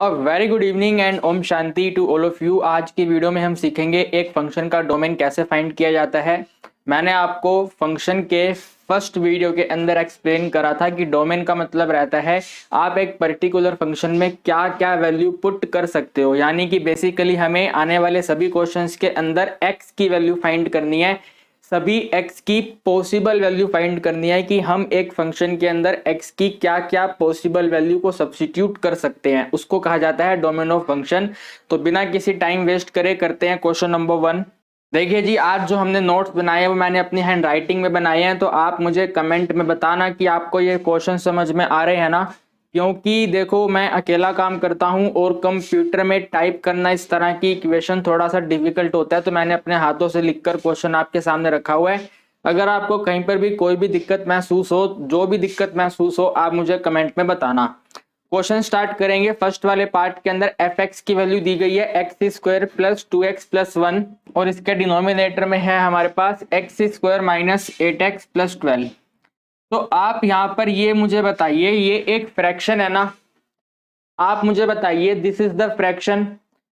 A very good evening and Om Shanti to all of you. आज की video में हम सीखेंगे एक फंक्शन का डोमेन कैसे फाइंड किया जाता है। मैंने आपको फंक्शन के फर्स्ट वीडियो के अंदर एक्सप्लेन करा था कि डोमेन का मतलब रहता है आप एक पर्टिकुलर फंक्शन में क्या क्या वैल्यू पुट कर सकते हो, यानी कि बेसिकली हमें आने वाले सभी क्वेश्चंस के अंदर x की वैल्यू फाइंड करनी है, सभी x की पॉसिबल वैल्यू फाइंड करनी है कि हम एक फंक्शन के अंदर x की क्या क्या पॉसिबल वैल्यू को सब्स्टिट्यूट कर सकते हैं, उसको कहा जाता है डोमेन ऑफ फंक्शन। तो बिना किसी टाइम वेस्ट करे करते हैं क्वेश्चन नंबर 1। देखिए जी, आज जो हमने नोट्स बनाए हैं वो मैंने अपनी हैंड राइटिंग में बनाए हैं, तो आप मुझे कमेंट में बताना कि आपको ये क्वेश्चन समझ में आ रहे हैं ना। क्योंकि देखो मैं अकेला काम करता हूं और कंप्यूटर में टाइप करना इस तरह की इक्वेशन थोड़ा सा डिफिकल्ट होता है, तो मैंने अपने हाथों से लिखकर क्वेश्चन आपके सामने रखा हुआ है। अगर आपको कहीं पर भी कोई भी दिक्कत महसूस हो, जो भी दिक्कत महसूस हो, आप मुझे कमेंट में बताना। क्वेश्चन स्टार्ट करेंगे। फर्स्ट वाले पार्ट के अंदर एफ एक्स की वैल्यू दी गई है x square plus 2x plus 1 और इसके डिनोमिनेटर में है हमारे पास x square minus 8x plus 12। तो आप यहाँ पर ये मुझे बताइए, ये एक फ्रैक्शन है ना, आप मुझे बताइए दिस इज द फ्रैक्शन।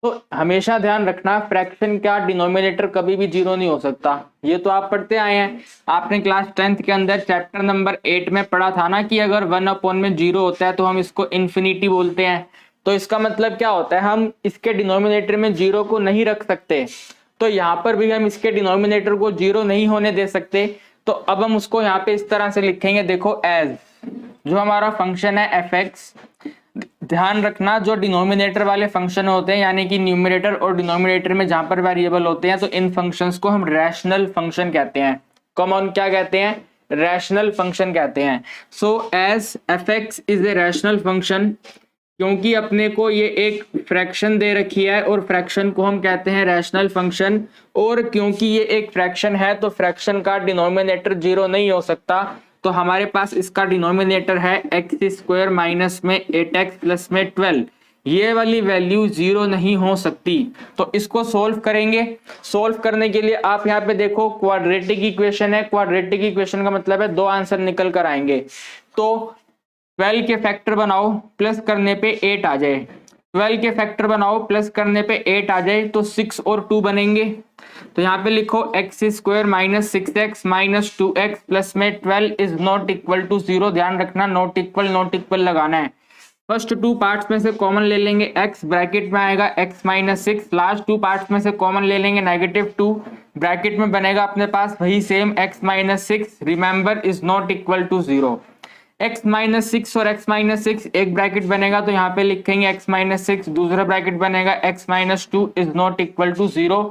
तो हमेशा ध्यान रखना फ्रैक्शन का डिनोमिनेटर कभी भी जीरो नहीं हो सकता, ये तो आप पढ़ते आए हैं। आपने क्लास 10th के अंदर चैप्टर नंबर 8 में पढ़ा था ना कि अगर 1 में जीरो होता है तो हम इसको इन्फिनिटी बोलते हैं। तो इसका मतलब क्या होता है, हम इसके डिनोमिनेटर में जीरो को नहीं रख सकते, तो यहाँ पर भी हम इसके डिनोमिनेटर को जीरो नहीं होने दे सकते। तो अब हम उसको यहाँ पे इस तरह से लिखेंगे, देखो एज जो हमारा फंक्शन है एफ एक्स। ध्यान रखना जो डिनोमिनेटर वाले फंक्शन होते हैं, यानी कि न्यूमरेटर और डिनोमिनेटर में जहां पर वेरिएबल होते हैं, तो इन फंक्शंस को हम रैशनल फंक्शन कहते हैं। कॉमन क्या कहते हैं? रैशनल फंक्शन कहते हैं। So as F X is a rational function, क्योंकि अपने को ये एक फ्रैक्शन दे रखी है और फ्रैक्शन को हम कहते हैं रैशनल फंक्शन, और क्योंकि ये एक फ्रैक्शन है तो फ्रैक्शन का डिनोमिनेटर जीरो नहीं हो सकता, तो हमारे पास इसका डिनोमिनेटर है एक्स स्क्वायर माइनस में 8x प्लस में 12। ये वाली वैल्यू जीरो नहीं हो सकती, तो इसको सोल्व करेंगे। सोल्व करने के लिए आप यहाँ पे देखो क्वाड्रेटिक इक्वेशन है, क्वाड्रेटिक इक्वेशन का मतलब है दो आंसर निकल कर आएंगे। तो 12 के फैक्टर बनाओ, प्लस करने पे 8 आ जाए, 12 के फैक्टर बनाओ प्लस करने पे 8 आ जाए, तो 6 और 2 बनेंगे। तो यहाँ पे लिखो x square minus 6x minus 2x plus में 12 इज नॉट इक्वल टू 0। ध्यान रखना नॉट इक्वल लगाना है। फर्स्ट टू पार्ट्स में से कॉमन ले लेंगे, x ब्रैकेट में आएगा x minus 6, last two parts में से कॉमन ले लेंगे -2, ब्रैकेट में बनेगा अपने पास वही same x minus 6, remember is not equal to 0। x minus 6 और x माइनस 6 एक ब्रैकेट बनेगा, तो यहाँ पे लिखेंगे x माइनस 6, दूसरा ब्रैकेट बनेगा x minus 2 is not equal to 0।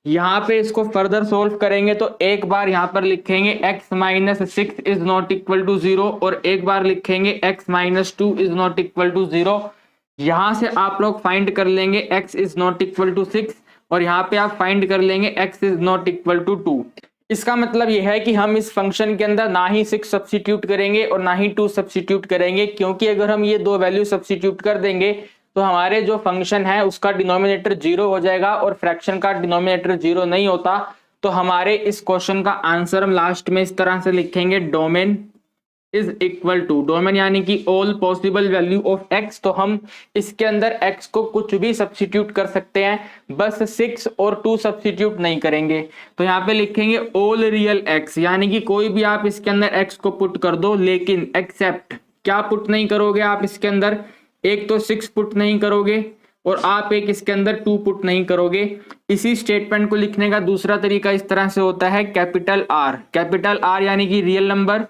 यहाँ पे इसको फर्दर सोल्व करेंगे तो एक बार यहाँ पर लिखेंगे x minus 6 is not equal to 0 और एक बार लिखेंगे x minus 2 is not equal to 0। यहाँ से आप लोग फाइंड कर लेंगे x is not equal to 6 और यहाँ पे आप फाइंड कर लेंगे x is not equal to 2। इसका मतलब यह है कि हम इस फंक्शन के अंदर ना ही 6 सब्स्टिट्यूट करेंगे और ना ही 2 सब्स्टिट्यूट करेंगे, क्योंकि अगर हम ये दो वैल्यू सब्स्टिट्यूट कर देंगे तो हमारे जो फंक्शन है उसका डिनोमिनेटर जीरो हो जाएगा और फ्रैक्शन का डिनोमिनेटर जीरो नहीं होता। तो हमारे इस क्वेश्चन का आंसर हम लास्ट में इस तरह से लिखेंगे, domain is equal to, domain यानी कि all possible value of X. तो हम इसके अंदर एक्स को कुछ भी सब्स्टिट्यूट कर सकते हैं, बस 6 और 2 सब्स्टिट्यूट नहीं करेंगे। तो यहाँ पे लिखेंगे ऑल रियल एक्स, यानी कि कोई भी आप इसके अंदर एक्स को पुट कर दो, लेकिन एक्सेप्ट क्या पुट नहीं करोगे आप इसके अंदर, एक तो 6 पुट नहीं करोगे और आप एक इसके अंदर 2 पुट नहीं करोगे। इसी स्टेटमेंट को लिखने का दूसरा तरीका इस तरह से होता है, कैपिटल आर, कैपिटल आर यानी कि रियल नंबर,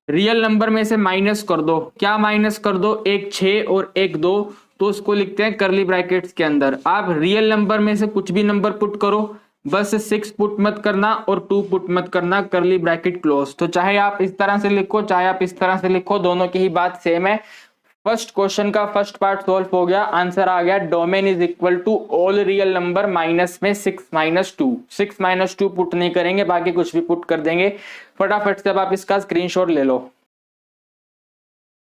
रियल नंबर में से माइनस कर दो, क्या माइनस कर दो, एक 6 और एक 2, तो उसको लिखते हैं करली ब्रैकेट्स के अंदर। आप रियल नंबर में से कुछ भी नंबर पुट करो, बस 6 पुट मत करना और 2 पुट मत करना, करली ब्रैकेट क्लोज। तो चाहे आप इस तरह से लिखो चाहे आप इस तरह से लिखो, दोनों की ही बात सेम है। फर्स्ट क्वेश्चन का फर्स्ट पार्ट सॉल्व हो गया, आंसर आ गया domain is equal to all real number minus में 6 माइनस 2। 6 माइनस 2 पुट नहीं करेंगे, बाकी कुछ भी पुट कर देंगे। फटाफट से अब आप इसका स्क्रीनशॉट ले लो।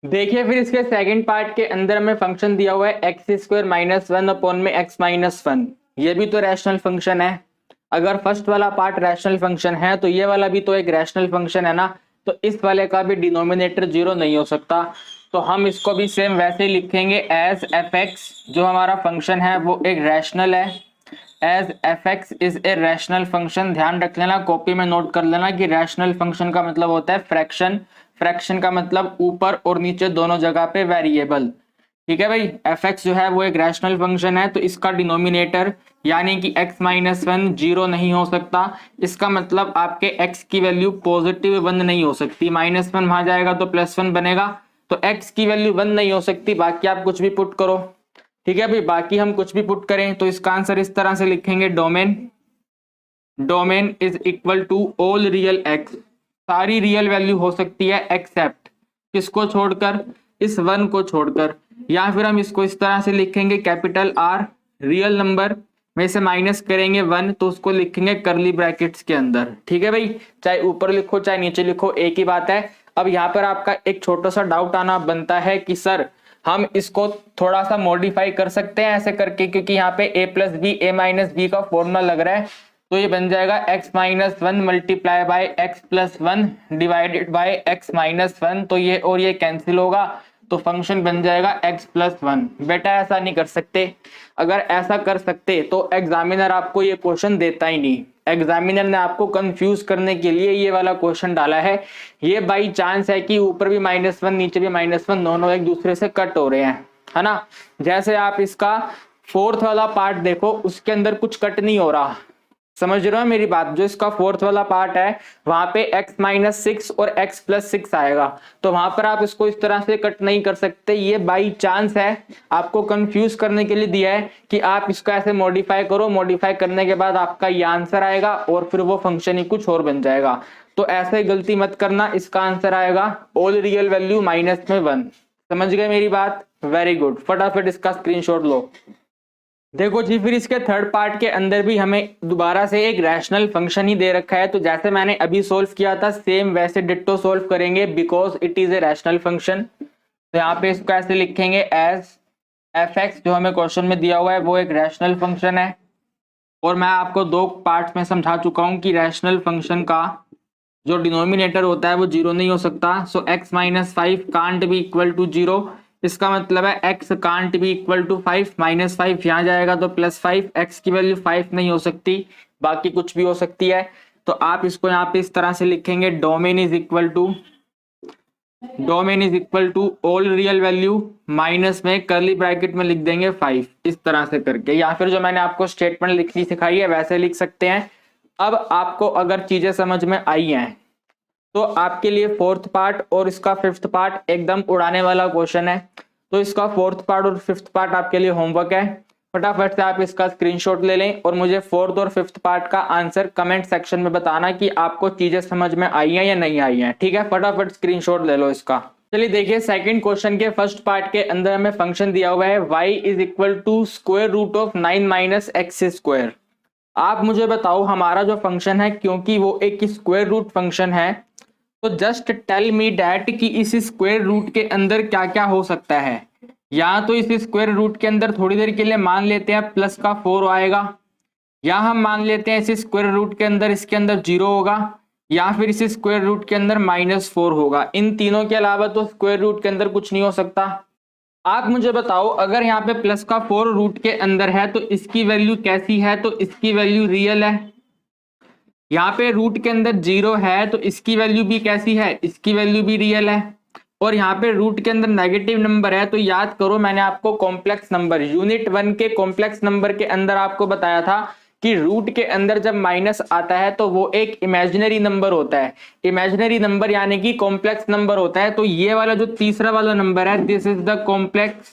देखिए फिर इसके सेकंड पार्ट के अंदर हमें फंक्शन दिया हुआ है एक्स स्क्वायर माइनस 1 अपॉन में x माइनस 1। ये भी तो रैशनल फंक्शन है। अगर फर्स्ट वाला पार्ट रैशनल फंक्शन है तो ये वाला भी तो एक रैशनल फंक्शन है ना, तो इस वाले का भी डिनोमिनेटर जीरो नहीं हो सकता। तो हम इसको भी सेम वैसे ही लिखेंगे एज एफ एक्स, जो हमारा फंक्शन है वो एक रैशनल है, as F X is a rational function. ध्यान रख लेना, कॉपी में नोट कर लेना कि रैशनल फंक्शन का मतलब होता है फ्रैक्शन, फ्रैक्शन का मतलब ऊपर और नीचे दोनों जगह पे वेरिएबल। ठीक है भाई, एफ एक्स जो है वो एक रैशनल फंक्शन है, तो इसका डिनोमिनेटर यानी कि x माइनस वन जीरो नहीं हो सकता। इसका मतलब आपके x की वैल्यू पॉजिटिव वन नहीं हो सकती, माइनस वन वहां जाएगा तो प्लस वन बनेगा, तो x की वैल्यू वन नहीं हो सकती। बाकी आप कुछ भी पुट करो, ठीक है भाई, बाकी हम कुछ भी पुट करें तो इसका आंसर इस तरह से लिखेंगे, domain is equal to all real x, सारी रियल वैल्यू हो सकती है एक्सेप्ट किसको छोड़कर, इस वन को छोड़कर। या फिर हम इसको इस तरह से लिखेंगे, कैपिटल R रियल नंबर में से माइनस करेंगे वन, तो उसको लिखेंगे करली ब्रैकेट्स के अंदर। ठीक है भाई, चाहे ऊपर लिखो चाहे नीचे लिखो एक ही बात है। अब यहाँ पर आपका एक छोटा सा डाउट आना बनता है कि सर हम इसको थोड़ा सा मॉडिफाई कर सकते हैं ऐसे करके, क्योंकि यहाँ पे a plus B A minus B का फॉर्मूला लग रहा है, तो ये बन जाएगा x minus one multiply by X plus one divided by x minus one, तो ये और ये कैंसिल होगा, तो फंक्शन बन जाएगा x प्लस वन। बेटा ऐसा नहीं कर सकते, अगर ऐसा कर सकते तो एग्जामिनर आपको ये क्वेश्चन देता ही नहीं। एग्जामिनर ने आपको कंफ्यूज करने के लिए ये वाला क्वेश्चन डाला है। ये बाई चांस है कि ऊपर भी माइनस वन नीचे भी माइनस वन, दोनों एक दूसरे से कट हो रहे हैं, है ना। जैसे आप इसका फोर्थ वाला पार्ट देखो, उसके अंदर कुछ कट नहीं हो रहा, समझ रहे हो मेरी बात। जो इसका फोर्थ वाला पार्ट है वहां पे x माइनस सिक्स और x प्लस सिक्स आएगा, तो वहां पर आप इसको इस तरह से कट नहीं कर सकते। ये बाई चांस है, आपको कंफ्यूज करने के लिए दिया है कि आप इसको ऐसे मॉडिफाई करो, मॉडिफाई करने के बाद आपका ये आंसर आएगा और फिर वो फंक्शन ही कुछ और बन जाएगा। तो ऐसे गलती मत करना, इसका आंसर आएगा ऑल रियल वैल्यू माइनस में वन। समझ गए मेरी बात, वेरी गुड। फटाफट इसका स्क्रीनशॉट लो। देखो जी, फिर इसके थर्ड पार्ट के अंदर भी हमें दोबारा से एक रैशनल फंक्शन ही दे रखा है, तो जैसे मैंने अभी सोल्व किया था सेम वैसे डिट्टो सोल्व करेंगे, because it is a rational function. तो यहाँ पे इसको ऐसे लिखेंगे एज एफ एक्स, जो हमें क्वेश्चन में दिया हुआ है वो एक रैशनल फंक्शन है। और मैं आपको दो पार्ट में समझा चुका हूँ कि रैशनल फंक्शन का जो डिनोमिनेटर होता है वो जीरो नहीं हो सकता। So x minus five can't be equal to zero, इसका मतलब है x can't be equal to five, minus five यहाँ जाएगा तो प्लस फाइव, एक्स की वैल्यू फाइव नहीं हो सकती, बाकी कुछ भी हो सकती है। तो आप इसको यहाँ पे इस तरह से लिखेंगे, domain is equal to all real value minus में करली ब्रैकेट में लिख देंगे फाइव, इस तरह से करके। या फिर जो मैंने आपको स्टेटमेंट लिखनी सिखाई है वैसे लिख सकते हैं। अब आपको अगर चीजें समझ में आई हैं तो आपके लिए फोर्थ पार्ट और इसका फिफ्थ पार्ट एकदम उड़ाने वाला क्वेश्चन है। तो इसका फोर्थ पार्ट और फिफ्थ पार्ट आपके लिए होमवर्क है, फटाफट से आप इसका स्क्रीनशॉट ले लें और मुझे फोर्थ और फिफ्थ पार्ट का आंसर कमेंट सेक्शन में बताना कि आपको चीजें समझ में आई हैं या नहीं आई हैं। ठीक है, फटाफट स्क्रीनशॉट ले लो इसका। चलिए देखिए, सेकंड क्वेश्चन के फर्स्ट पार्ट के अंदर हमें फंक्शन दिया हुआ है y is equal to square root of 9 minus x square. आप मुझे बताओ हमारा जो फंक्शन है, क्योंकि वो एक स्क्वायर रूट फंक्शन है, तो जस्ट टेल मी डैट कि इस स्क्वायर रूट के अंदर क्या क्या हो सकता है। या तो इस स्क्वायर रूट के अंदर थोड़ी देर के लिए मान लेते हैं प्लस का 4 आएगा, या हम मान लेते हैं इस स्क्वायर रूट के अंदर इसके अंदर 0 होगा, या फिर इस स्क्वायर रूट के अंदर -4 होगा। इन तीनों के अलावा तो स्क्वायर रूट के अंदर कुछ नहीं हो सकता। आप मुझे बताओ, अगर यहाँ पे प्लस का 4 रूट के अंदर है तो इसकी वैल्यू कैसी है, तो इसकी वैल्यू रियल है। यहाँ पे रूट के अंदर 0 है तो इसकी वैल्यू भी कैसी है, इसकी वैल्यू भी रियल है। और यहाँ पे रूट के अंदर नेगेटिव नंबर है, तो याद करो मैंने आपको कॉम्प्लेक्स नंबर यूनिट 1 के कॉम्प्लेक्स नंबर के अंदर आपको बताया था कि रूट के अंदर जब माइनस आता है तो वो एक इमेजिनरी नंबर होता है। इमेजिनरी नंबर यानी कि कॉम्प्लेक्स नंबर होता है। तो ये वाला जो तीसरा वाला नंबर है, दिस इज द कॉम्प्लेक्स,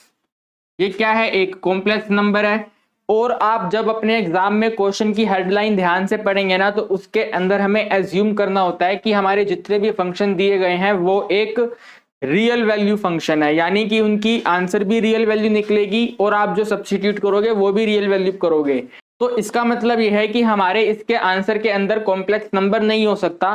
ये क्या है, एक कॉम्प्लेक्स नंबर है। और आप जब अपने एग्जाम में क्वेश्चन की हेडलाइन ध्यान से पढ़ेंगे ना, तो उसके अंदर हमें एज्यूम करना होता है कि हमारे जितने भी फंक्शन दिए गए हैं वो एक रियल वैल्यू फंक्शन है, यानी कि उनकी आंसर भी रियल वैल्यू निकलेगी और आप जो सब्स्टिट्यूट करोगे वो भी रियल वैल्यू करोगे। तो इसका मतलब यह है कि हमारे इसके आंसर के अंदर कॉम्प्लेक्स नंबर नहीं हो सकता।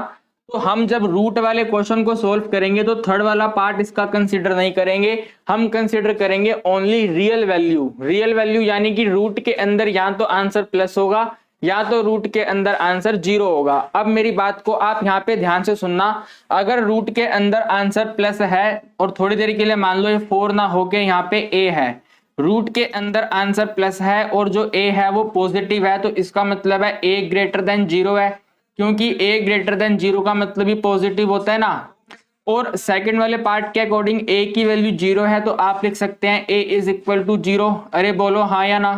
तो हम जब रूट वाले क्वेश्चन को सोल्व करेंगे तो थर्ड वाला पार्ट इसका कंसीडर नहीं करेंगे, हम कंसीडर करेंगे only real value. Real value यानी कि रूट के अंदर या तो आंसर प्लस होगा या तो रूट के अंदर आंसर 0 होगा। अब मेरी बात को आप यहाँ पे ध्यान से सुनना, अगर रूट के अंदर आंसर प्लस है और थोड़ी देर के लिए मान लो ये 4 ना होके यहाँ पे a है, रूट के अंदर आंसर प्लस है और जो a है वो पॉजिटिव है, तो इसका मतलब है a ग्रेटर देन 0 है, क्योंकि a ग्रेटर देन 0 का मतलब ही पॉजिटिव होता है ना। और सेकंड वाले पार्ट के अकॉर्डिंग a की वैल्यू 0 है, तो आप लिख सकते हैं a इज इक्वल टू 0। अरे बोलो हाँ या ना।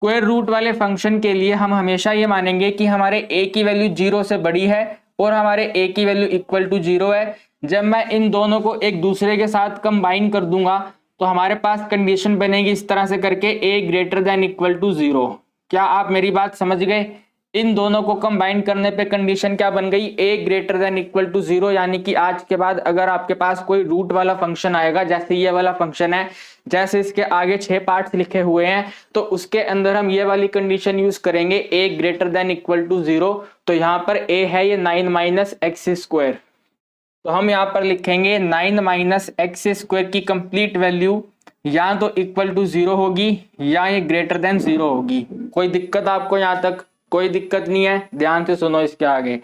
स्क्वायर रूट वाले फंक्शन के लिए हम हमेशा ये मानेंगे कि हमारे a की वैल्यू 0 से बड़ी है और हमारे a की वैल्यू इक्वल टू 0 है। जब मैं इन दोनों को एक दूसरे के साथ कंबाइन कर दूंगा तो हमारे पास कंडीशन बनेगी इस तरह से करके a greater than equal to 0। क्या आप मेरी बात समझ गए? इन दोनों को कंबाइन करने पे कंडीशन क्या बन गई? a greater than equal to 0। यानी कि आज के बाद अगर आपके पास कोई रूट वाला फंक्शन आएगा, जैसे ये वाला फंक्शन है, जैसे इसके आगे 6 पार्ट्स लिखे हुए हैं, तो उसके अंदर हम ये वाली कंडीशन यूज करेंगे a greater than equal to 0। तो यहाँ पर a है ये 9 माइनस एक्स स्क्वायर, तो हम यहाँ पर लिखेंगे 9 माइनस एक्स स्क्वायर की कंप्लीट वैल्यू या तो इक्वल टू 0 होगी या ये ग्रेटर देन 0 होगी। कोई दिक्कत आपको यहाँ तक? कोई दिक्कत नहीं है, ध्यान से सुनो इसके आगे।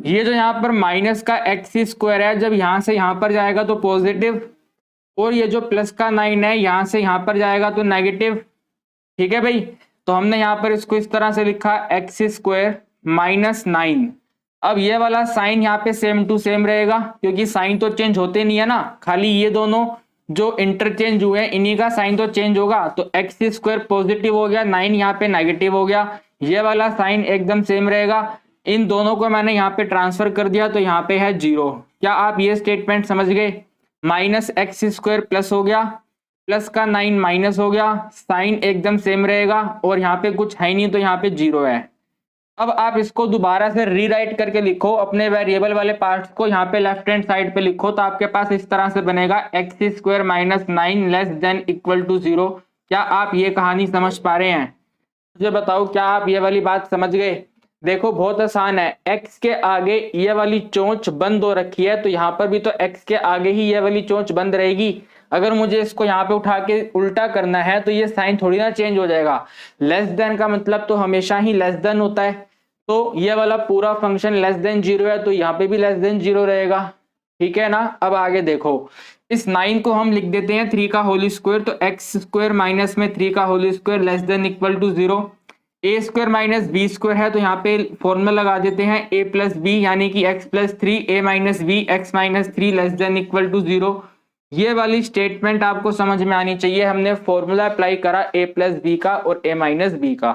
ये जो यहाँ पर माइनस का एक्स स्क्वायर है, जब यहाँ से यहाँ पर जाएगा तो पॉजिटिव, और ये जो प्लस का 9 है यहाँ से यहाँ पर जाएगा तो नेगेटिव। ठीक है भाई, तो हमने यहाँ पर इसको इस तरह से लिखा एक्स स्क्वायर माइनस 9। अब ये वाला साइन यहाँ पे सेम टू सेम रहेगा, क्योंकि साइन तो चेंज होते नहीं है ना, खाली ये दोनों जो इंटरचेंज हुए हैं इन्हीं का साइन तो चेंज होगा। तो एक्स स्क्वायर पॉजिटिव हो गया, 9 यहाँ पे नेगेटिव हो गया, ये वाला साइन एकदम सेम रहेगा। इन दोनों को मैंने यहाँ पे ट्रांसफर कर दिया तो यहाँ पे है 0। क्या आप ये स्टेटमेंट समझ गए? माइनस एक्स स्क्वायर प्लस हो गया, प्लस का 9 माइनस हो गया, साइन एकदम सेम रहेगा और यहाँ पे कुछ है नहीं तो यहाँ पे 0 है। अब आप इसको दोबारा से रीराइट करके लिखो, अपने वेरिएबल वाले पार्ट्स को यहाँ पे लेफ्ट हैंड साइड पे लिखो, तो आपके पास इस तरह से बनेगा x square minus 9 less than equal to 0। क्या आप ये कहानी समझ पा रहे हैं? मुझे बताओ, क्या आप ये वाली बात समझ गए? देखो बहुत आसान है, x के आगे ये वाली चोंच बंद हो रखी है, तो यहाँ पर भी तो x के आगे ही ये वाली चोंच बंद रहेगी। अगर मुझे इसको यहाँ पे उठा के उल्टा करना है तो ये साइन थोड़ी ना चेंज हो जाएगा। लेस देन का मतलब तो हमेशा ही लेस देन होता है, तो ये वाला पूरा फंक्शन लेस देन 0 है, तो यहाँ पे भी लेस देन 0 रहेगा। ठीक है ना? अब आगे देखो, इस 9 को हम लिख देते हैं 3 का होल स्क्वायर, तो एक्स स्क्वायर माइनस में 3 का whole square less than equal to 0। A square minus b square है, तो यहाँ पे फॉर्मूला लगा देते हैं a प्लस बी, यानी कि x plus 3 a minus b x minus 3 less than equal to 0। ये वाली स्टेटमेंट आपको समझ में आनी चाहिए। हमने फॉर्मूला अप्लाई करा a प्लस बी का और a माइनस बी का।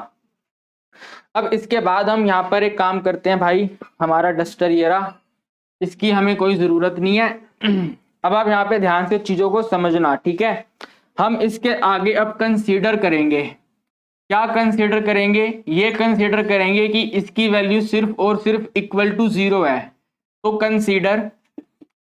अब इसके बाद हम यहाँ पर एक काम करते हैं भाई, हमारा डस्टर ये रहा, इसकी हमें कोई जरूरत नहीं है। अब आप यहाँ पे ध्यान से चीजों को समझना, ठीक है? हम इसके आगे अब कंसीडर करेंगे। क्या कंसीडर करेंगे? ये कंसीडर करेंगे कि इसकी वैल्यू सिर्फ और सिर्फ इक्वल टू 0 है। तो कंसीडर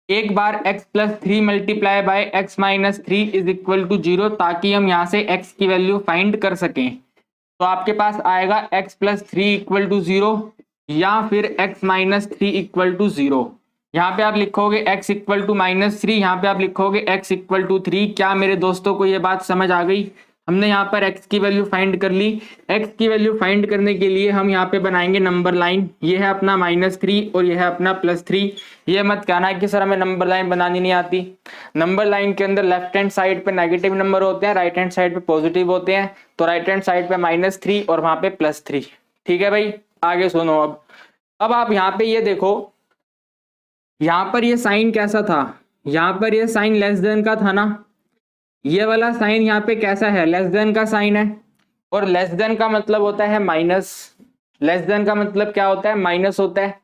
एक बार x plus 3 multiply by x minus 3 is equal to 0, ताकि हम यहाँ से x की वैल्यू फाइंड कर सकें। तो आपके पास आएगा x प्लस 3 इक्वल टू 0 या फिर x माइनस 3 इक्वल टू 0। यहाँ पे आप लिखोगे x इक्वल टू माइनस 3, यहाँ पे आप लिखोगे x इक्वल टू 3। क्या मेरे दोस्तों को ये बात समझ आ गई? हमने यहाँ पर x की वैल्यू फाइंड कर ली। x की वैल्यू फाइंड करने के लिए हम यहाँ पे बनाएंगे नंबर लाइन। ये है अपना -3 और ये है अपना +3। ये मत कहना कि सर हमें नंबर लाइन बनानी नहीं आती। नंबर लाइन के अंदर लेफ्ट हैंड साइड पे नेगेटिव नंबर होते हैं, राइट हैंड साइड पे पॉजिटिव होते हैं। तो राइट हैंड साइड पे -3 और वहां पे +3। ठीक है भाई, आगे सुनो। अब आप यहाँ पे ये देखो, यहाँ पर ये साइन कैसा था? यहाँ पर ये साइन लेस देन का था ना। ये वाला साइन यहाँ पे कैसा है? लेस देन का साइन है, और लेस देन का मतलब होता है माइनस। लेस देन का मतलब क्या होता है? माइनस होता है।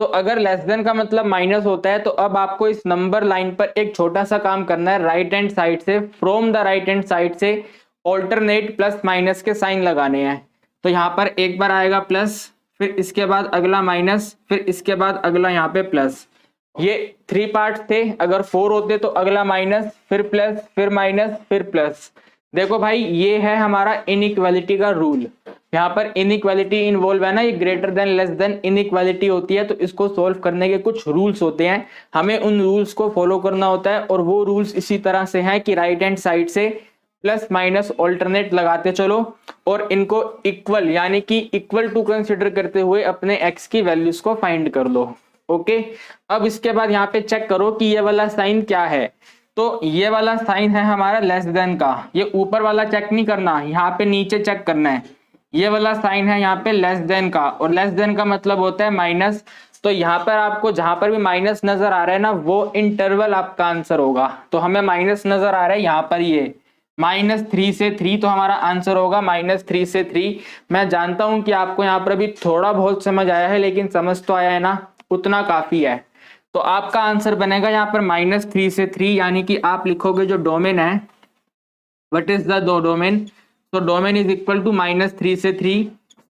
तो अगर लेस देन का मतलब माइनस होता है, तो अब आपको इस नंबर लाइन पर एक छोटा सा काम करना है। राइट हैंड साइड से, from the right hand side से ऑल्टरनेट प्लस माइनस के साइन लगाने हैं। तो यहाँ पर एक बार आएगा प्लस, फिर इसके बाद अगला माइनस, फिर इसके बाद अगला यहाँ पे प्लस। ये 3 पार्ट थे, अगर 4 होते तो अगला माइनस, फिर प्लस, फिर माइनस, फिर प्लस। देखो भाई, ये है हमारा इनइक्वालिटी का रूल। यहाँ पर इनइक्वालिटी इन्वॉल्व है ना, ये greater than less than inequality होती है, तो इसको सोल्व करने के कुछ रूल्स होते हैं, हमें उन रूल्स को फॉलो करना होता है। और वो रूल्स इसी तरह से हैं कि राइट हैंड साइड से प्लस माइनस ऑल्टरनेट लगाते चलो, और इनको इक्वल यानी कि इक्वल टू कंसिडर करते हुए अपने x की वैल्यूज को फाइंड कर लो। ओके, अब इसके बाद यहाँ पे चेक करो कि ये वाला साइन क्या है। तो ये वाला साइन है हमारा लेस देन का, ये ऊपर वाला चेक नहीं करना, यहाँ पे नीचे चेक करना है। ये वाला साइन है यहाँ पे लेस देन का, और लेस देन का मतलब होता है माइनस। तो यहाँ पर आपको जहां पर भी माइनस नजर आ रहा है ना, वो इंटरवल आपका आंसर होगा। तो हमें माइनस नजर आ रहा है यहाँ पर, ये -3 से 3, तो हमारा आंसर होगा -3 से 3। मैं जानता हूं कि आपको यहाँ पर अभी थोड़ा बहुत समझ आया है, लेकिन समझ तो आया है ना, उतना काफी है। तो आपका आंसर बनेगा यहाँ पर -3 से 3, यानी कि आप लिखोगे जो डोमेन है, व्हाट इज द डोमेन, तो डोमेन इज इक्वल टू -3 से 3,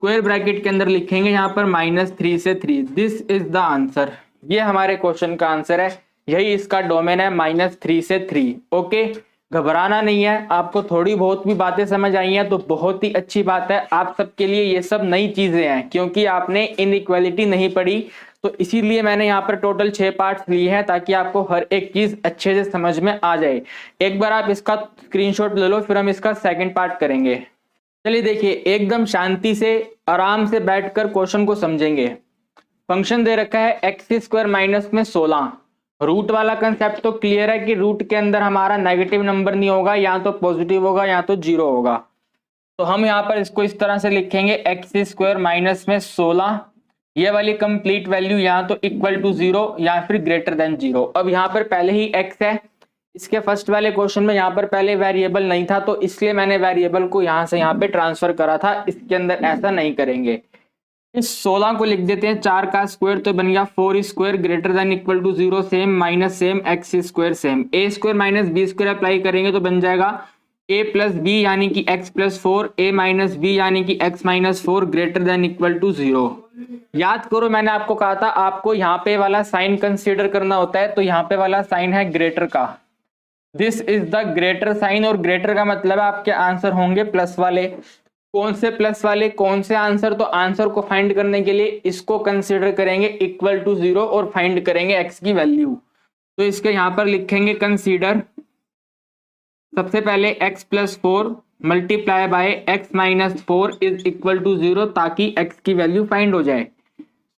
स्क्वायर ब्रैकेट के अंदर लिखेंगे यहाँ पर -3 से 3। दिस इज द आंसर, ये हमारे क्वेश्चन का आंसर है, यही इसका डोमेन है -3 से 3। ओके, घबराना नहीं है, आपको थोड़ी बहुत भी बातें समझ आई हैं तो बहुत ही अच्छी बात है। आप सबके लिए ये सब नई चीजें हैं, क्योंकि आपने इनइक्वालिटी नहीं पढ़ी, तो इसीलिए मैंने यहाँ पर टोटल 6 पार्ट्स लिए हैं, ताकि आपको हर एक चीज अच्छे से समझ में आ जाए। एक बार आप इसका स्क्रीनशॉट ले लो, फिर हम इसका सेकंड पार्ट करेंगे। चलिए देखिए, एकदम शांति से आराम से बैठकर क्वेश्चन को समझेंगे। फंक्शन दे रखा है x² माइनस में 16। रूट वाला कंसेप्ट तो क्लियर है कि रूट के अंदर हमारा नेगेटिव नंबर नहीं होगा, या तो पॉजिटिव होगा या तो 0 होगा। तो हम यहाँ पर इसको इस तरह से लिखेंगे x² माइनस में 16, ये वाली कंप्लीट वैल्यू यहाँ तो इक्वल टू 0 या फिर ग्रेटर देन 0। अब यहाँ पर पहले ही x है, इसके फर्स्ट वाले क्वेश्चन में यहाँ पर पहले वेरिएबल नहीं था, तो इसलिए मैंने वेरिएबल को यहाँ से यहाँ पे ट्रांसफर करा था। इसके अंदर ऐसा नहीं करेंगे। इस 16 को लिख देते हैं 4 का स्क्वायर, तो बन गया 4² greater than equal to 0, same minus same x² same, a² minus b² apply करेंगे तो बन जाएगा a प्लस बी यानी कि x plus 4, a minus b यानी कि x minus 4 greater than equal to 0। याद करो, मैंने आपको कहा था आपको यहाँ पे वाला साइन कंसीडर करना होता है, तो यहाँ पे वाला साइन है ग्रेटर का, this is the greater sign, और ग्रेटर का मतलब है आपके आंसर होंगे प्लस वाले। कौन से प्लस वाले, कौन से आंसर, तो आंसर को फाइंड करने के लिए इसको कंसीडर करेंगे इक्वल टू 0 और फाइंड करेंगे x की वैल्यू। तो इसके यहाँ पर लिखेंगे कंसीडर, सबसे पहले x plus 4 multiply by x minus 4 is equal to 0, ताकि x की वैल्यू फाइंड हो जाए।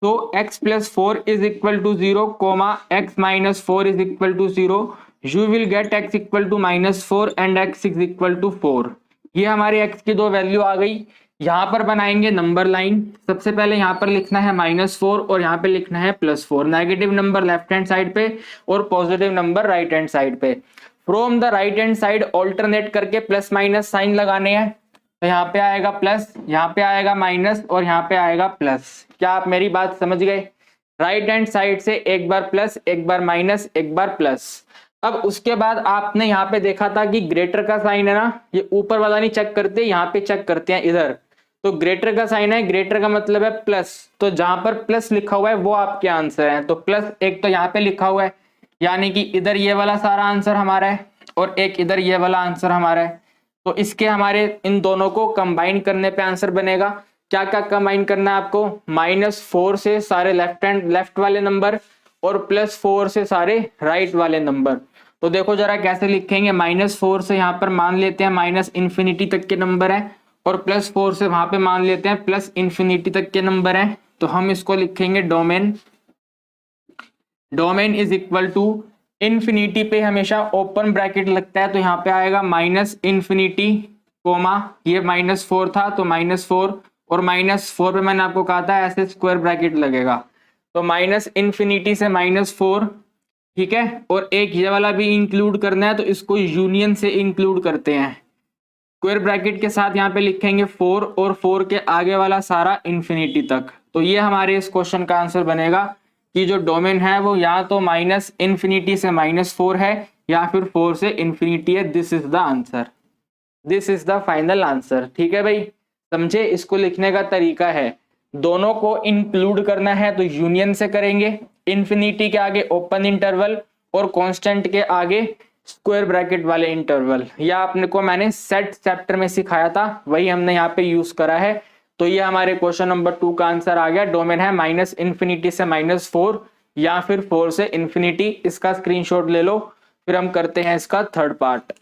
तो x plus 4 is equal to 0, comma x minus 4 is equal to 0, you will get x equal to -4 and x is equal to 4। ये हमारे x की दो value आ गई। यहाँ पर बनाएंगे नंबर लाइन, सबसे पहले यहाँ पर लिखना है -4 और यहाँ पे लिखना है +4, negative number left hand side पे और positive number right hand side पे। From the right hand side alternate करके प्लस माइनस साइन लगाने हैं, तो यहाँ पे आएगा प्लस, यहाँ पे आएगा माइनस और यहाँ पे आएगा प्लस। क्या आप मेरी बात समझ गए? राइट हैंड साइड से एक बार प्लस, एक बार माइनस, एक बार प्लस। अब उसके बाद आपने यहाँ पे देखा था कि ग्रेटर का साइन है ना, ये ऊपर वाला नहीं चेक करते, यहाँ पे चेक करते हैं इधर। तो ग्रेटर का साइन है, ग्रेटर का मतलब है प्लस, तो जहां पर प्लस लिखा हुआ है वो आपके आंसर है। तो प्लस एक तो यहाँ पे लिखा हुआ है, यानी कि इधर ये वाला सारा आंसर हमारा है और एक इधर ये वाला आंसर हमारा है। तो इसके हमारे इन दोनों को कंबाइन करने पे आंसर बनेगा। क्या क्या कंबाइन करना है आपको? -4 से सारे लेफ्ट वाले नंबर और +4 से सारे राइट वाले नंबर। तो देखो जरा कैसे लिखेंगे, -4 से यहाँ पर मान लेते हैं -∞ तक के नंबर है और +4 से वहां पे मान लेते हैं +∞ तक के नंबर है। तो हम इसको लिखेंगे domain is equal to infinity पे हमेशा ओपन ब्रैकेट लगता है, तो यहाँ पे आएगा -∞, कोमा ये -4 था तो -4 और -4 पे मैंने आपको कहा था ऐसे स्क्वायर ब्रैकेट लगेगा, तो -∞ से -4, ठीक है। और एक ये वाला भी इंक्लूड करना है, तो इसको यूनियन से इंक्लूड करते हैं। स्क्वायर ब्रैकेट के साथ यहाँ पे लिखेंगे 4 और 4 के आगे वाला सारा इन्फिनिटी तक। तो ये हमारे इस क्वेश्चन का आंसर बनेगा कि जो डोमेन है वो या तो -∞ से -4 है या फिर 4 से इन्फिनिटी है। This is the answer, this is the final answer. ठीक है भाई, समझे? इसको लिखने का तरीका है, दोनों को इंक्लूड करना है तो यूनियन से करेंगे, इन्फिनिटी के आगे ओपन इंटरवल और कांस्टेंट के आगे स्क्वायर ब्रैकेट वाले इंटरवल। या आपने को मैंने सेट चैप्टर में सिखाया था, वही हमने यहाँ पे यूज करा है। तो ये हमारे क्वेश्चन नंबर 2 का आंसर आ गया। डोमेन है -∞ से -4 या फिर 4 से इन्फिनिटी। इसका स्क्रीनशॉट ले लो, फिर हम करते हैं इसका थर्ड पार्ट।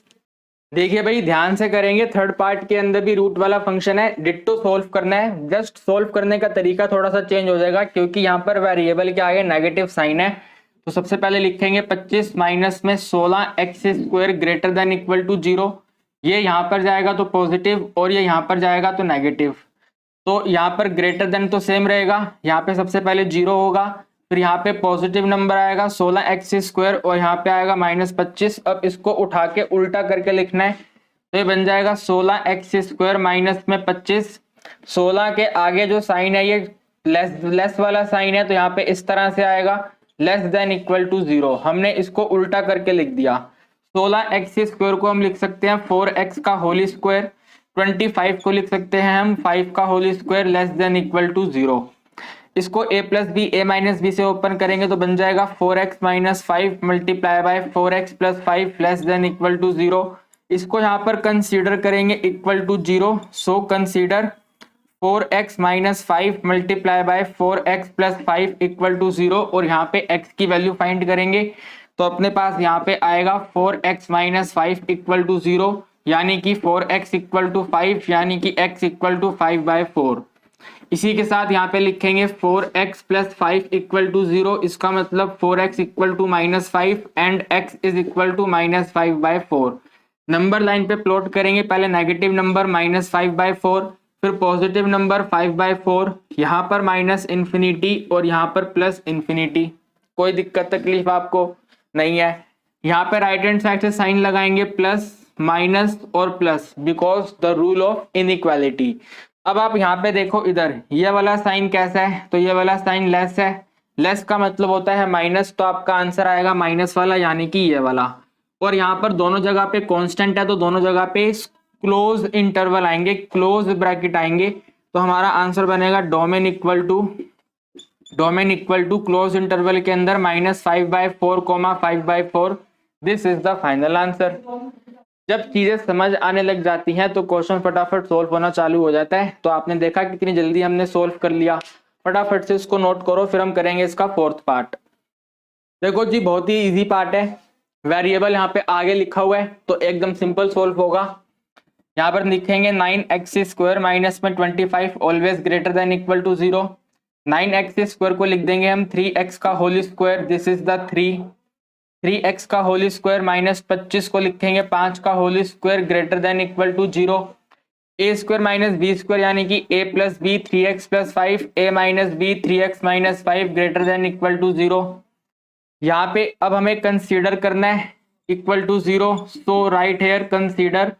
देखिए भाई ध्यान से करेंगे, थर्ड पार्ट के अंदर भी रूट वाला फंक्शन है, डिट्टो सोल्व करना है। जस्ट सोल्व करने का तरीका थोड़ा सा चेंज हो जाएगा क्योंकि यहाँ पर वेरिएबल के आगे नेगेटिव साइन है। तो सबसे पहले लिखेंगे 25 माइनस में 16 x square greater than equal to 0। ये यहाँ पर जाएगा तो पॉजिटिव और ये यहाँ पर जाएगा तो नेगेटिव। तो यहाँ पर ग्रेटर देन तो सेम रहेगा, यहाँ पे सबसे पहले 0 होगा, फिर यहाँ पे पॉजिटिव नंबर आएगा 16 एक्स स्क्वायर और यहाँ पे आएगा -25। अब इसको उठा के उल्टा करके लिखना है, तो ये बन जाएगा 16 एक्स स्क्वायर माइनस में 25। 16 के आगे जो साइन है ये लेस वाला साइन है, तो यहाँ पे इस तरह से आएगा लेस देन इक्वल टू 0। हमने इसको उल्टा करके लिख दिया। 16 एक्स स्क्वायर को हम लिख सकते हैं 4x का होल स्क्वायर, 25 को लिख सकते हैं हम 5 का whole square less than equal to 0। इसको a plus B A minus b से ओपन करेंगे तो बन जाएगा 4x minus 5 multiply by 4x plus 5 less than equal to 0। इसको यहाँ पर कंसीडर करेंगे equal to 0। So consider 4x minus 5 multiply by 4x plus 5 equal to 0 और यहाँ पे x की वैल्यू फाइंड करेंगे तो अपने पास यहाँ पे आएगा 4x माइनस 5 इक्वल टू 0 यानी कि 4x इक्वल टू 5 यानी कि x इक्वल टू 5/4। इसी के साथ यहाँ पे लिखेंगे 4x प्लस 5 इक्वल टू 0, इसका मतलब 4x equal to -5 and x is equal to -5/4। Number line पे प्लॉट करेंगे, पहले नेगेटिव नंबर -5/4 फिर पॉजिटिव नंबर 5/4, यहाँ पर माइनस इन्फिनिटी और यहाँ पर प्लस इन्फिनिटी। कोई दिक्कत तकलीफ आपको नहीं है। यहाँ पे राइट हैंड साइड से साइन लगाएंगे प्लस माइनस और plus because the rule of inequality. अब आप यहाँ पे देखो इधर ये वाला साइन कैसा है, तो ये वाला साइन लेस है, लेस का मतलब होता है माइनस, तो आपका आंसर आएगा माइनस वाला यानी कि ये वाला। और यहाँ पर दोनों जगह पे कांस्टेंट है तो दोनों जगह पे क्लोज इंटरवल आएंगे, क्लोज ब्रैकेट आएंगे, तो हमारा आंसर बनेगा domain equal to close interval के अंदर -5/4 5/4। This is the final answer. जब चीजें समझ आने लग जाती हैं तो क्वेश्चन फटाफट सोल्व होना चालू हो जाता है। तो आपने देखा कितनी जल्दी हमने सोल्व कर लिया। फटाफट से इसको नोट करो, फिर हम करेंगे इसका फोर्थ पार्ट। देखो जी बहुत ही इजी पार्ट है, वेरिएबल यहाँ पे आगे लिखा हुआ है तो एकदम सिंपल सोल्व होगा। यहाँ पर लिखेंगे 9x स्क्वायर माइनस में 25 always greater than equal to 0। 9x square को लिख देंगे हम 3x का whole square, this is the 3x का होल स्क्वायर माइनस 25 को लिखेंगे 5 का whole square greater than equal to 0। a square minus b square यानी कि a plus b 3x plus 5 a minus b 3x minus 5 greater than equal to 0। यहाँ पे अब हमें कंसीडर करना है equal to 0, so right here consider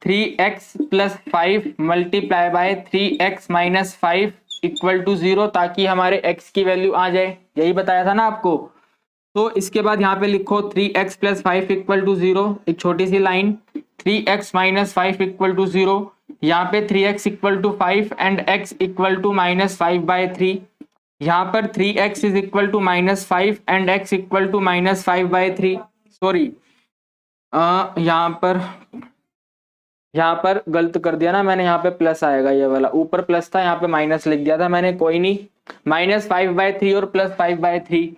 3x plus 5 multiply by 3x minus 5 equal to 0 ताकि हमारे x की वैल्यू आ जाए, यही बताया था ना आपको। तो इसके बाद यहाँ पे लिखो 3x प्लस 5 इक्वल टू 0, एक छोटी सी line 3x minus 5 equal to 0, यहाँ पे 3x equal to 5 and x equal to -5/3। यहाँ पर 3x is equal to -5 and x equal to -5/3। Sorry यहाँ पर गलत कर दिया ना मैंने, यहाँ पे प्लस आएगा, ये वाला ऊपर प्लस था यहाँ पे माइनस लिख दिया था मैंने, कोई नहीं। -5/3 और +5/3,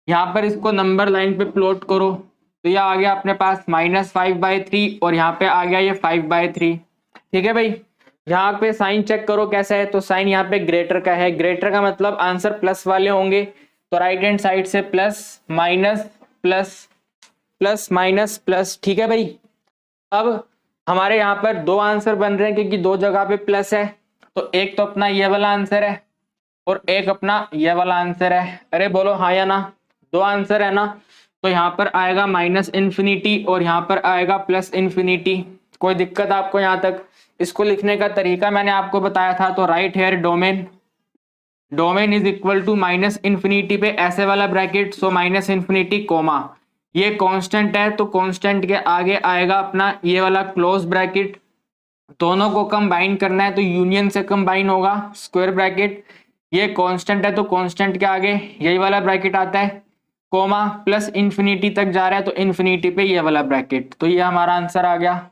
यहाँ पर इसको नंबर लाइन पे प्लॉट करो तो ये आ गया अपने पास -5/3 और यहाँ पे आ गया ये 5/3। ठीक है भाई, यहाँ पे साइन चेक करो कैसा है, तो साइन यहाँ पे ग्रेटर का है, ग्रेटर का मतलब आंसर प्लस वाले होंगे, तो राइट हैंड साइड से plus minus plus plus minus plus. ठीक है भाई, अब हमारे यहाँ पर दो आंसर बन रहे हैं क्योंकि दो जगह पे प्लस है, तो एक तो अपना ये वाला आंसर है और एक अपना ये वाला आंसर है। अरे बोलो हाँ या ना, दो आंसर है ना, तो यहाँ पर आएगा -इन्फिनिटी और यहाँ पर आएगा +इन्फिनिटी। कोई दिक्कत आपको यहाँ तक? इसको लिखने का तरीका मैंने आपको बताया था, तो right here domain is equal to -infinity पे ऐसे वाला ब्रैकेट, सो -इन्फिनिटी कोमा, ये कांस्टेंट है तो कांस्टेंट के आगे आएगा अपना ये वाला क्लोज ब्रैकेट, दोनों को कंबाइन करना है तो यूनियन से कंबाइन होगा स्क्वायर ब्रैकेट, ये कांस्टेंट है तो कांस्टेंट के आगे यही वाला ब्रैकेट आता है, कोमा +इन्फिनिटी तक जा रहा है तो इन्फिनिटी पे ये वाला ब्रैकेट, तो ये हमारा आंसर आ गया।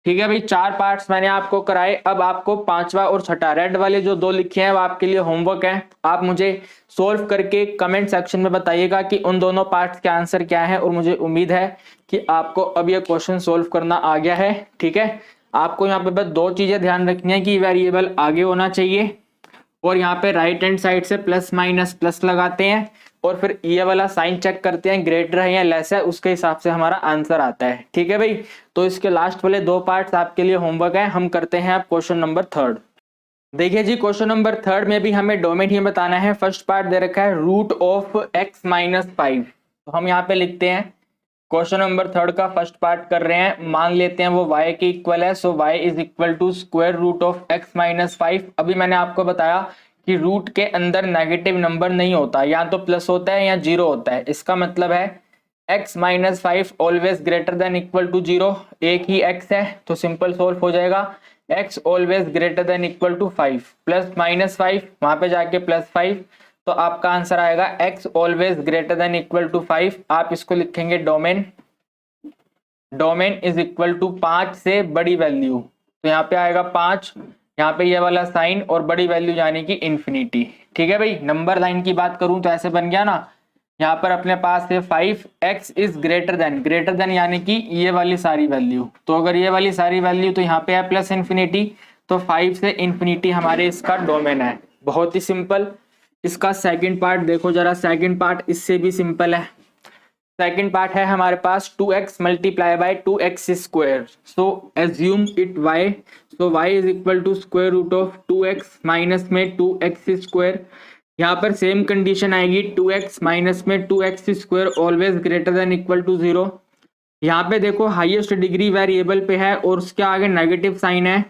ठीक है भाई, 4 पार्ट्स मैंने आपको कराए। अब आपको पांचवा और छठा, रेड वाले जो 2 लिखे हैं वो आपके लिए होमवर्क है। आप मुझे सोल्व करके कमेंट सेक्शन में बताइएगा कि उन दोनों पार्ट्स के आंसर क्या है, और मुझे उम्मीद है कि आपको अब ये क्वेश्चन सोल्व करना आ गया है। ठीक है, आपको यहाँ पे बस 2 चीजें ध्यान रखनी है कि वेरिएबल आगे होना चाहिए, और यहाँ पे राइट हैंड साइड से प्लस माइनस प्लस लगाते हैं, और फिर ये वाला साइन चेक करते हैं, ग्रेटर है या लेस है, उसके हिसाब से हमारा आंसर आता है। ठीक है भाई, तो इसके लास्ट वाले 2 पार्ट्स आपके लिए होमवर्क है। हम करते हैं अब क्वेश्चन नंबर 3। देखिए जी, क्वेश्चन नंबर 3 में भी हमें डोमेन ही बताना है। फर्स्ट पार्ट दे रखा है रूट ऑफ x माइनस 5। तो हम यहाँ पे लिखते हैं क्वेश्चन नंबर 3 का फर्स्ट पार्ट कर रहे हैं, मान लेते हैं वो y के इक्वल है। So y is equal to square root of x minus 5। अभी मैंने आपको बताया कि रूट के अंदर नेगेटिव नंबर नहीं होता, या तो प्लस होता है या 0 होता है। इसका मतलब है x minus 5 always greater than equal to 0। एक ही x है तो सिंपल सोल्व हो जाएगा, x always greater than equal to 5 plus minus 5 वहां पे जाके प्लस 5, तो आपका आंसर आएगा x always greater than equal to 5। आप इसको लिखेंगे domain, domain is equal to 5 से बड़ी वैल्यू, तो यहाँ पे आएगा 5, यहाँ पे ये वाला साइन और बड़ी वैल्यू यानी कि इंफिनिटी। ठीक है भाई, नंबर लाइन की बात करूं तो ऐसे बन गया ना, यहाँ पर अपने पास है 5, x इज ग्रेटर देन यानी कि ये वाली सारी वैल्यू। तो अगर ये वाली सारी वैल्यू तो यहाँ पे है प्लस इंफिनिटी, तो 5 से इंफिनिटी हमारे इसका डोमेन है। बहुत ही सिंपल। इसका सेकंड पार्ट देखो जरा, सेकंड पार्ट इससे भी सिंपल है। सेकंड पार्ट है हमारे पास 2x multiply by 2x square. So assume it y, so y is equal to square root of 2x minus में 2x स्क्वायर। यहाँ पर सेम कंडीशन आएगी, 2x माइनस में 2x square always greater than equal to 0। यहाँ पे देखो highest degree variable पे है और उसके आगे नेगेटिव साइन है,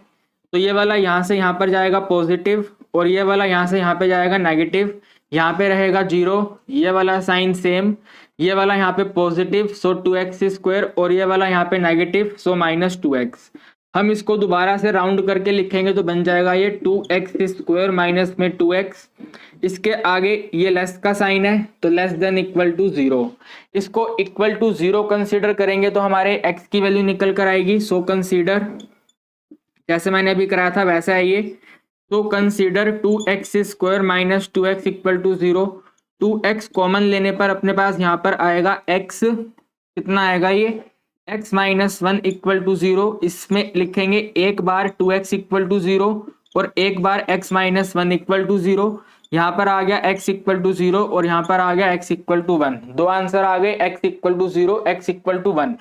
तो ये वाला यहाँ से यहाँ पर जाएगा पॉजिटिव, और ये वाला यहाँ से यहाँ पे जाएगा नेगेटिव। यहाँ पे रहेगा 0, ये वाला साइन सेम, ये वाला यहाँ पे पॉजिटिव सो 2x स्क्वायर, और ये वाला यहाँ पे नेगेटिव सो माइनस 2x। हम इसको दोबारा से राउंड करके लिखेंगे तो बन जाएगा ये 2x स्क्वायर माइनस में 2x। इसके आगे ये लेस का साइन है तो लेस देन इक्वल टू 0। इसको इक्वल टू 0 कंसीडर करेंगे तो हमारे x की वैल्यू निकल कर आएगी। सो कंसीडर, जैसे मैंने अभी कराया था वैसा है ये, तो consider 2x square minus 2x equal to 0। 2x common लेने पर अपने पास यहाँ पर आएगा x, कितना आएगा ये x माइनस 1 इक्वल टू 0। इसमें लिखेंगे एक बार 2x इक्वल टू 0 और एक बार x माइनस 1 इक्वल टू 0। यहाँ पर आ गया x इक्वल टू 0 और यहाँ पर आ गया x इक्वल टू 1। दो आंसर आ गए, x equal to 0, x equal to 1।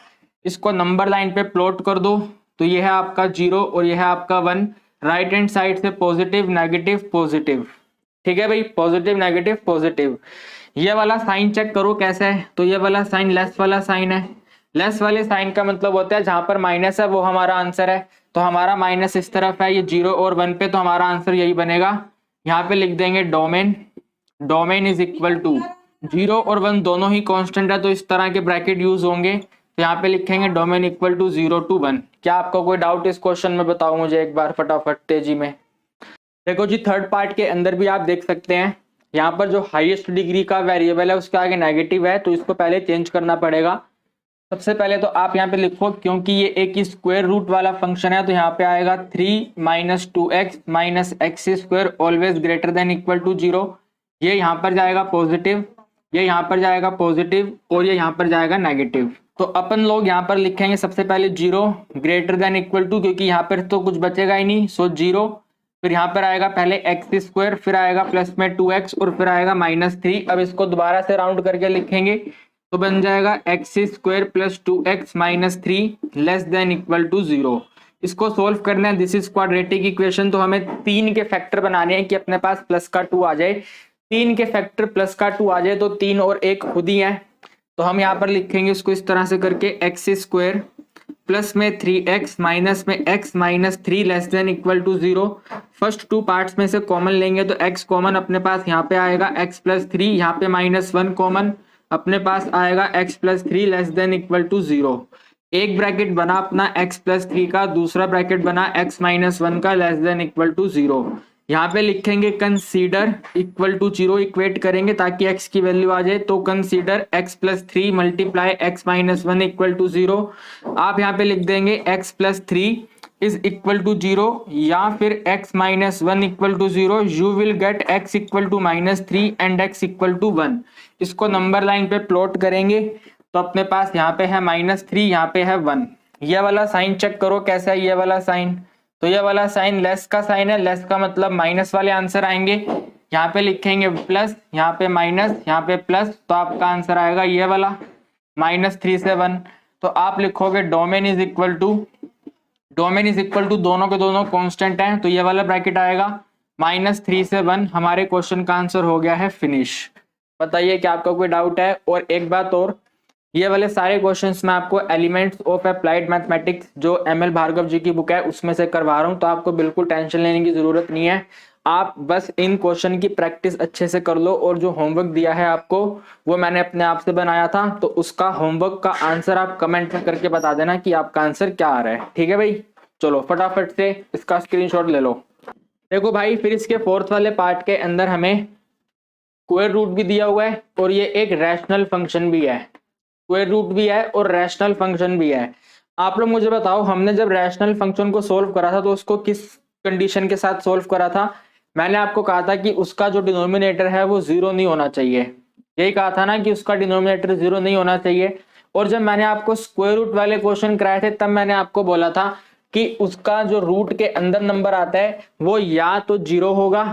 इसको नंबर लाइन पे प्लॉट कर दो तो ये है आपका 0 और ये है आपका 1। राइट हैंड साइड से पॉजिटिव नेगेटिव पॉजिटिव। ठीक है भाई, पॉजिटिव नेगेटिव पॉजिटिव। ये वाला साइन चेक करो कैसा है, तो ये वाला साइन लेस वाला साइन है। लेस वाले साइन का मतलब होता है जहां पर माइनस है वो हमारा आंसर है, तो हमारा माइनस इस तरफ है, ये 0 और 1 पे, तो हमारा आंसर यही बनेगा। यहाँ पे लिख देंगे domain, domain is equal to 0 और 1 दोनों ही कांस्टेंट है तो इस तरह के ब्रैकेट यूज होंगे, तो यहाँ पे लिखेंगे डोमेन इक्वल टू 0 to 1। क्या आपका कोई डाउट इस क्वेश्चन में, बताओ मुझे एक बार फटाफट तेजी में। देखो जी, थर्ड पार्ट के अंदर भी आप देख सकते हैं यहाँ पर जो हाईएस्ट डिग्री का वेरिएबल है उसके आगे नेगेटिव है, तो इसको पहले चेंज करना पड़ेगा। सबसे पहले तो आप यहाँ पे लिखो, क्योंकि ये एक स्क्वायर रूट वाला फंक्शन है तो यहाँ पे आएगा 3 minus 2x minus x square always greater than equal to 0। ये यहाँ पर जाएगा पॉजिटिव, ये यहाँ पर जाएगा पॉजिटिव और ये यहाँ पर जाएगा नेगेटिव। तो अपन लोग यहाँ पर लिखेंगे सबसे पहले 0 ग्रेटर देन इक्वल टू, क्योंकि यहाँ पर तो कुछ बचेगा ही नहीं, सो 0। फिर यहाँ पर आएगा पहले एक्स स्क्वायर, फिर आएगा प्लस में 2x और फिर आएगा माइनस 3। अब इसको दोबारा से राउंड करके लिखेंगे तो बन जाएगा x square plus 2x minus 3 less than equal to 0। इसको सोल्व करना है, दिस इज क्वाड्रेटिक इक्वेशन, तो हमें 3 के फैक्टर बनाने हैं कि अपने पास प्लस का 2 आ जाए। 3 के फैक्टर प्लस का 2 आ जाए तो 3 और 1 खुद ही है, तो हम यहाँ पर लिखेंगे इसको इस तरह से करके एक्स स्क्वायर प्लस में 3x माइनस में x minus 3 less than equal to 0। First 2 parts में से कॉमन लेंगे तो x कॉमन अपने पास यहाँ पे आएगा x प्लस 3, यहाँ पे माइनस 1 कॉमन अपने पास आएगा x plus 3 less than equal to 0। एक ब्रैकेट बना अपना x प्लस 3 का, दूसरा ब्रैकेट बना x माइनस 1 का लेस देन इक्वल टू 0। यहाँ पे लिखेंगे कंसीडर इक्वल टू 0, इक्वेट करेंगे ताकि x की वैल्यू आ जाए। तो consider x plus 3 multiply x minus 1 equal to 0। आप यहाँ पे लिख देंगे x plus 3 is equal to 0 या फिर x minus 1 equal to 0। You will get x equal to minus 3 and x equal to 1। इसको नंबर लाइन पे प्लॉट करेंगे तो अपने पास यहाँ पे है -3, यहाँ पे है 1। ये वाला साइन चेक करो कैसा है ये वाला साइन। तो ये वाला साइन लेस का साइन है, लेस का मतलब माइनस वाले आंसर आएंगे। यहाँ पे लिखेंगे प्लस, यहाँ पे माइनस, यहाँ पे प्लस, तो आपका आंसर आएगा ये वाला -3 से 1। तो आप लिखोगे domain is equal to, domain is equal to दोनों के दोनों कांस्टेंट हैं तो ये वाला ब्रैकेट आएगा -3 से 1। हमारे क्वेश्चन का आंसर हो गया है फिनिश। बताइए क्या आपका कोई डाउट है? और एक बात और, ये वाले सारे क्वेश्चंस मैं आपको एलिमेंट्स ऑफ अप्लाइड मैथमेटिक्स जो ML भार्गव जी की बुक है उसमें से करवा रहा हूँ, तो आपको बिल्कुल टेंशन लेने की जरूरत नहीं है। आप बस इन क्वेश्चन की प्रैक्टिस अच्छे से कर लो और जो होमवर्क दिया है आपको वो मैंने अपने आप से बनाया था, तो उसका होमवर्क का आंसर आप कमेंट में करके बता देना कि आपका आंसर क्या आ रहा है। ठीक है भाई, चलो फटाफट से इसका स्क्रीनशॉट ले लो। देखो भाई, फिर इसके फोर्थ वाले पार्ट के अंदर हमें स्क्वायर रूट भी दिया हुआ है और ये एक रैशनल फंक्शन भी है। स्क्वायर रूट भी है और रैशनल फंक्शन भी है। आप लोग मुझे बताओ, हमने जब रैशनल फंक्शन को सोल्व करा था तो उसको किस कंडीशन के साथ सोल्व करा था? मैंने आपको कहा था कि उसका जो डिनोमिनेटर है वो 0 नहीं होना चाहिए। यही कहा था ना कि उसका डिनोमिनेटर 0 नहीं होना चाहिए। और जब मैंने आपको स्क्वायर रूट वाले क्वेश्चन कराए थे तब मैंने आपको बोला था कि उसका जो रूट के अंदर नंबर आता है वो या तो 0 होगा,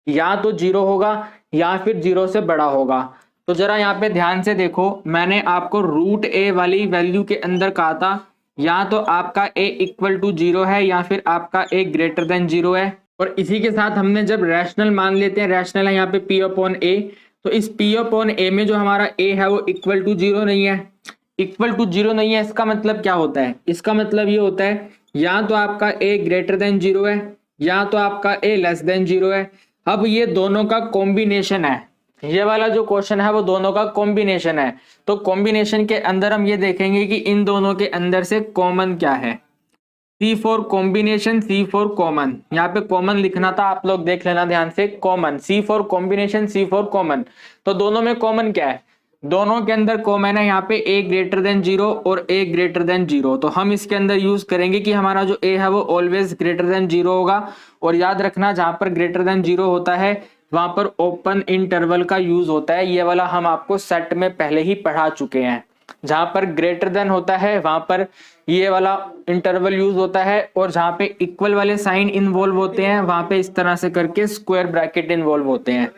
या तो 0 होगा या फिर 0 से बड़ा होगा। तो जरा यहाँ पे ध्यान से देखो, मैंने आपको रूट a वाली वैल्यू के अंदर कहा था या तो आपका a इक्वल टू 0 है या फिर आपका a ग्रेटर देन 0 है। और इसी के साथ हमने जब रैशनल मान लेते हैं, रैशनल है यहाँ पे p अपॉन a, तो इस p अपॉन a में जो हमारा a है वो इक्वल टू 0 नहीं है। इक्वल टू 0 नहीं है, इसका मतलब क्या होता है? इसका मतलब ये होता है या तो आपका a ग्रेटर देन 0 है या तो आपका a लेस देन 0 है। अब ये दोनों का कॉम्बिनेशन है, ये वाला जो क्वेश्चन है वो दोनों का कॉम्बिनेशन है। तो कॉम्बिनेशन के अंदर हम ये देखेंगे कि इन दोनों के अंदर से कॉमन क्या है। C for combination, C for common. यहाँ पे कॉमन लिखना था, आप लोग देख लेना ध्यान से। Common, C for combination, C for common. तो दोनों में कॉमन क्या है? दोनों के अंदर कॉमन है यहाँ पे a ग्रेटर देन 0 और a ग्रेटर देन 0। तो हम इसके अंदर यूज करेंगे कि हमारा जो a है वो ऑलवेज ग्रेटर देन 0 होगा। और याद रखना, जहां पर ग्रेटर देन 0 होता है वहां पर ओपन इंटरवल का यूज होता है। ये वाला हम आपको सेट में पहले ही पढ़ा चुके हैं। जहां पर ग्रेटर देन होता है वहां पर ये वाला इंटरवल यूज होता है, और जहां पे इक्वल वाले साइन इन्वॉल्व होते हैं वहां पे इस तरह से करके स्क्वायर ब्रैकेट इन्वॉल्व होते हैं।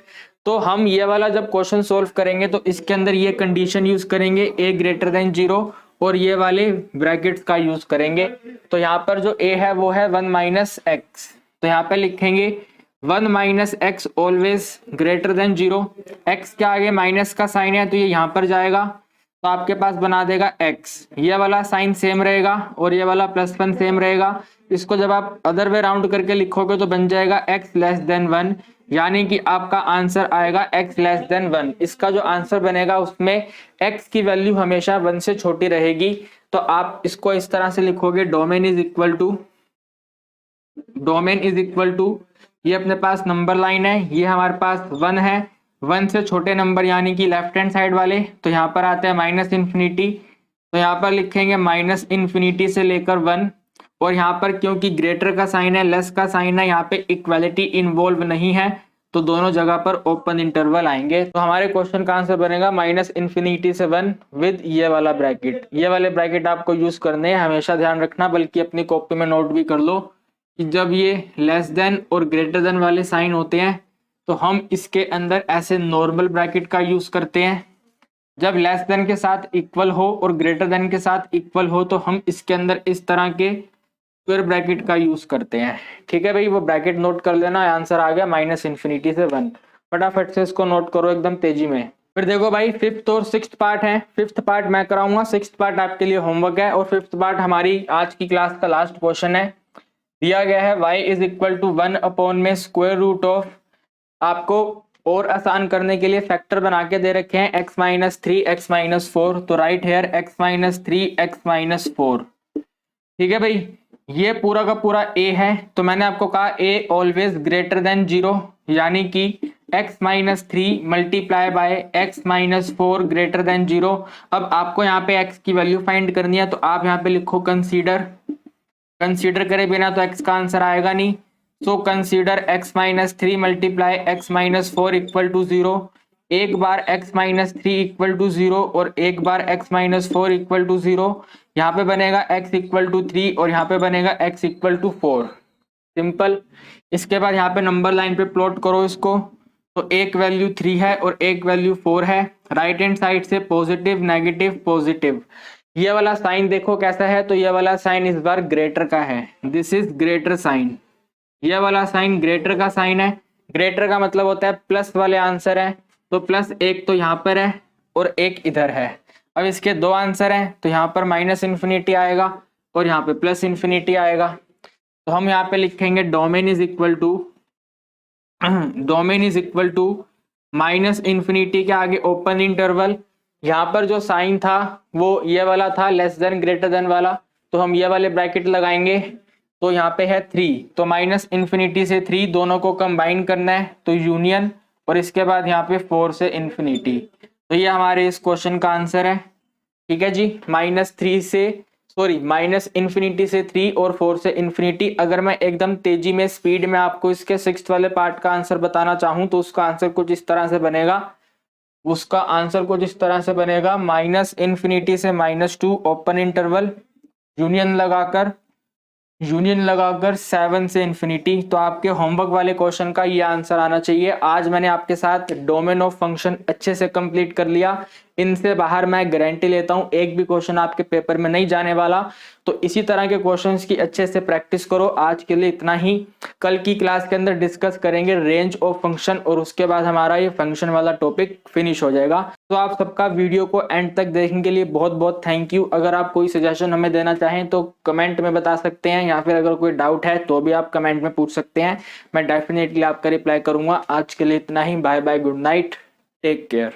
तो हम ये वाला जब क्वेश्चन सोल्व करेंगे तो इसके अंदर ये कंडीशन यूज करेंगे a ग्रेटर देन 0 और ये वाले ब्रैकेट्स का यूज करेंगे। तो यहाँ पर जो a है वो है 1 माइनस एक्स। तो यहाँ पे लिखेंगे 1 minus x always greater then 0। X के आगे माइनस का साइन है तो ये यहाँ पर जाएगा, तो आपके पास बना देगा x। ये वाला साइन सेम रहेगा और ये वाला +1 सेम रहेगा। इसको जब आप अदर वे राउंड करके लिखोगे तो बन जाएगा x लेस देन 1, यानी कि आपका आंसर आएगा x लेस देन 1। इसका जो आंसर बनेगा उसमें x की वैल्यू हमेशा 1 से छोटी रहेगी। तो आप इसको इस तरह से लिखोगे, डोमेन इज इक्वल टू, ये अपने पास नंबर लाइन है, ये हमारे पास 1 है, 1 से छोटे नंबर यानी कि लेफ्ट हैंड साइड वाले, तो यहाँ पर आते हैं -∞। तो यहाँ पर लिखेंगे -∞ से लेकर 1। और यहाँ पर क्योंकि ग्रेटर का साइन है, लेस का साइन है, यहाँ पे इक्वालिटी इन्वॉल्व नहीं है, तो दोनों जगह पर ओपन इंटरवल आएंगे। तो हमारे क्वेश्चन का आंसर बनेगा -∞ से 1 विद ये वाला ब्रैकेट। ये वाले ब्रैकेट आपको यूज करने हैं, हमेशा ध्यान रखना, बल्कि अपनी कॉपी में नोट भी कर लो कि जब ये लेस देन और ग्रेटर देन वाले साइन होते हैं तो हम इसके अंदर ऐसे नॉर्मल ब्रैकेट का यूज करते हैं। जब लेस देन के साथ इक्वल हो और ग्रेटर देन के साथ इक्वल हो तो हम इसके अंदर इस तरह के स्क्वायर ब्रैकेट का यूज करते हैं। ठीक है भाई, वो ब्रैकेट नोट कर लेना। आंसर आ गया -∞ से 1। फटाफट से इसको नोट करो एकदम तेजी में। फिर देखो भाई, 5th और 6th पार्ट है। 5th पार्ट मैं कराऊंगा, 6th पार्ट आपके लिए होमवर्क है, और 5th पार्ट हमारी आज की क्लास का लास्ट क्वेश्चन है। दिया गया है y is equal to 1 upon में स्क्वायर रूट ऑफ, आपको और आसान करने के लिए फैक्टर बना के दे रखे हैं x माइनस 3 x माइनस 4। तो right here x minus 3 x minus 4। ठीक है भाई, ये पूरा का पूरा a है, तो मैंने आपको कहा a ऑलवेज ग्रेटर देन 0, यानी कि x minus 3 multiply by x minus 4 greater then 0। अब आपको यहाँ पे x की वैल्यू फाइंड करनी है, तो आप यहाँ पे लिखो कंसीडर। कंसीडर करे बिना तो x का आंसर आएगा नहीं, so consider x minus 3 multiply x minus 4 equal to 0। एक बार x माइनस 3 इक्वल टू 0 और एक बार x माइनस 4 इक्वल टू 0। यहाँ पे बनेगा x इक्वल टू 3 और यहाँ पे बनेगा x इक्वल टू 4। सिंपल। इसके बाद यहाँ पे नंबर लाइन पे प्लॉट करो इसको, तो एक वैल्यू 3 है और एक वैल्यू 4 है। राइट हैंड साइड से पॉजिटिव नेगेटिव पॉजिटिव। ये वाला साइन देखो कैसा है, तो ये वाला साइन इस बार ग्रेटर का है, दिस इज ग्रेटर साइन। ये वाला साइन ग्रेटर का साइन है। ग्रेटर का मतलब होता है प्लस वाले आंसर है, तो प्लस एक तो यहाँ पर है और एक इधर है। अब इसके दो आंसर हैं, तो यहाँ पर माइनस इन्फिनिटी आएगा और यहाँ पे प्लस इन्फिनिटी आएगा। तो हम यहाँ पे लिखेंगे domain is equal to minus infinity के आगे ओपन इंटरवल। यहाँ पर जो साइन था वो ये वाला था, लेस देन ग्रेटर देन वाला, तो हम ये वाले ब्रैकेट लगाएंगे। तो यहाँ पे है 3, तो माइनस इन्फिनिटी से 3 दोनों को कंबाइन करना है, तो यूनियन, और इसके बाद यहाँ पे 4 से इन्फिनिटी। तो ये हमारे इस क्वेश्चन का आंसर है। ठीक है जी, माइनस इन्फिनिटी से 3 और 4 से इन्फिनिटी। अगर मैं एकदम तेजी में स्पीड में आपको इसके 6th वाले पार्ट का आंसर बताना चाहूं तो उसका आंसर कुछ इस तरह से बनेगा। माइनस इन्फिनिटी से -2 ओपन इंटरवल, यूनियन लगाकर 7 से इन्फिनिटी। तो आपके होमवर्क वाले क्वेश्चन का ये आंसर आना चाहिए। आज मैंने आपके साथ डोमेन ऑफ फंक्शन अच्छे से कंप्लीट कर लिया। इनसे बाहर मैं गारंटी लेता हूं एक भी क्वेश्चन आपके पेपर में नहीं जाने वाला। तो इसी तरह के क्वेश्चंस की अच्छे से प्रैक्टिस करो। आज के लिए इतना ही। कल की क्लास के अंदर डिस्कस करेंगे रेंज ऑफ फंक्शन और उसके बाद हमारा ये फंक्शन वाला टॉपिक फिनिश हो जाएगा। तो आप सबका वीडियो को एंड तक देखने के लिए बहुत बहुत थैंक यू। अगर आप कोई सजेशन हमें देना चाहें तो कमेंट में बता सकते हैं, या फिर अगर कोई डाउट है तो भी आप कमेंट में पूछ सकते हैं। मैं डेफिनेटली आपका रिप्लाई करूंगा। आज के लिए इतना ही। Bye bye, good night, take care.